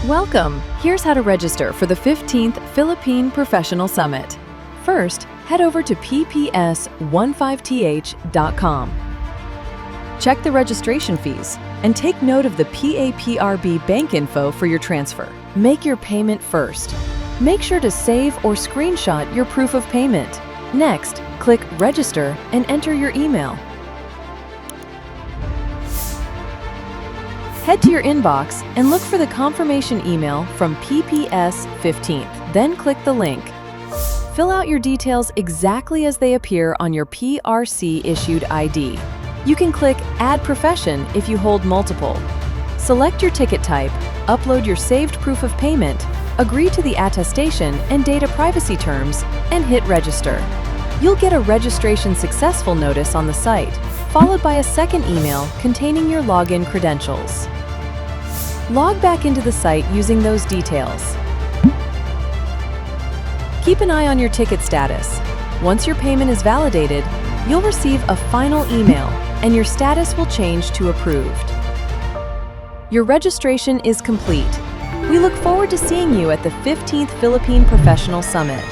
Welcome! Here's how to register for the 15th Philippine Professional Summit. First, head over to PPS15th.com. Check the registration fees and take note of the PAPRB bank info for your transfer. Make your payment first. Make sure to save or screenshot your proof of payment. Next, click Register and enter your email. Head to your inbox and look for the confirmation email from PPS15. Then click the link. Fill out your details exactly as they appear on your PRC-issued ID. You can click Add Profession if you hold multiple. Select your ticket type, upload your saved proof of payment, agree to the attestation and data privacy terms, and hit Register. You'll get a registration successful notice on the site, followed by a second email containing your login credentials. Log back into the site using those details. Keep an eye on your ticket status. Once your payment is validated, you'll receive a final email and your status will change to approved. Your registration is complete. We look forward to seeing you at the 15th Philippine Professional Summit.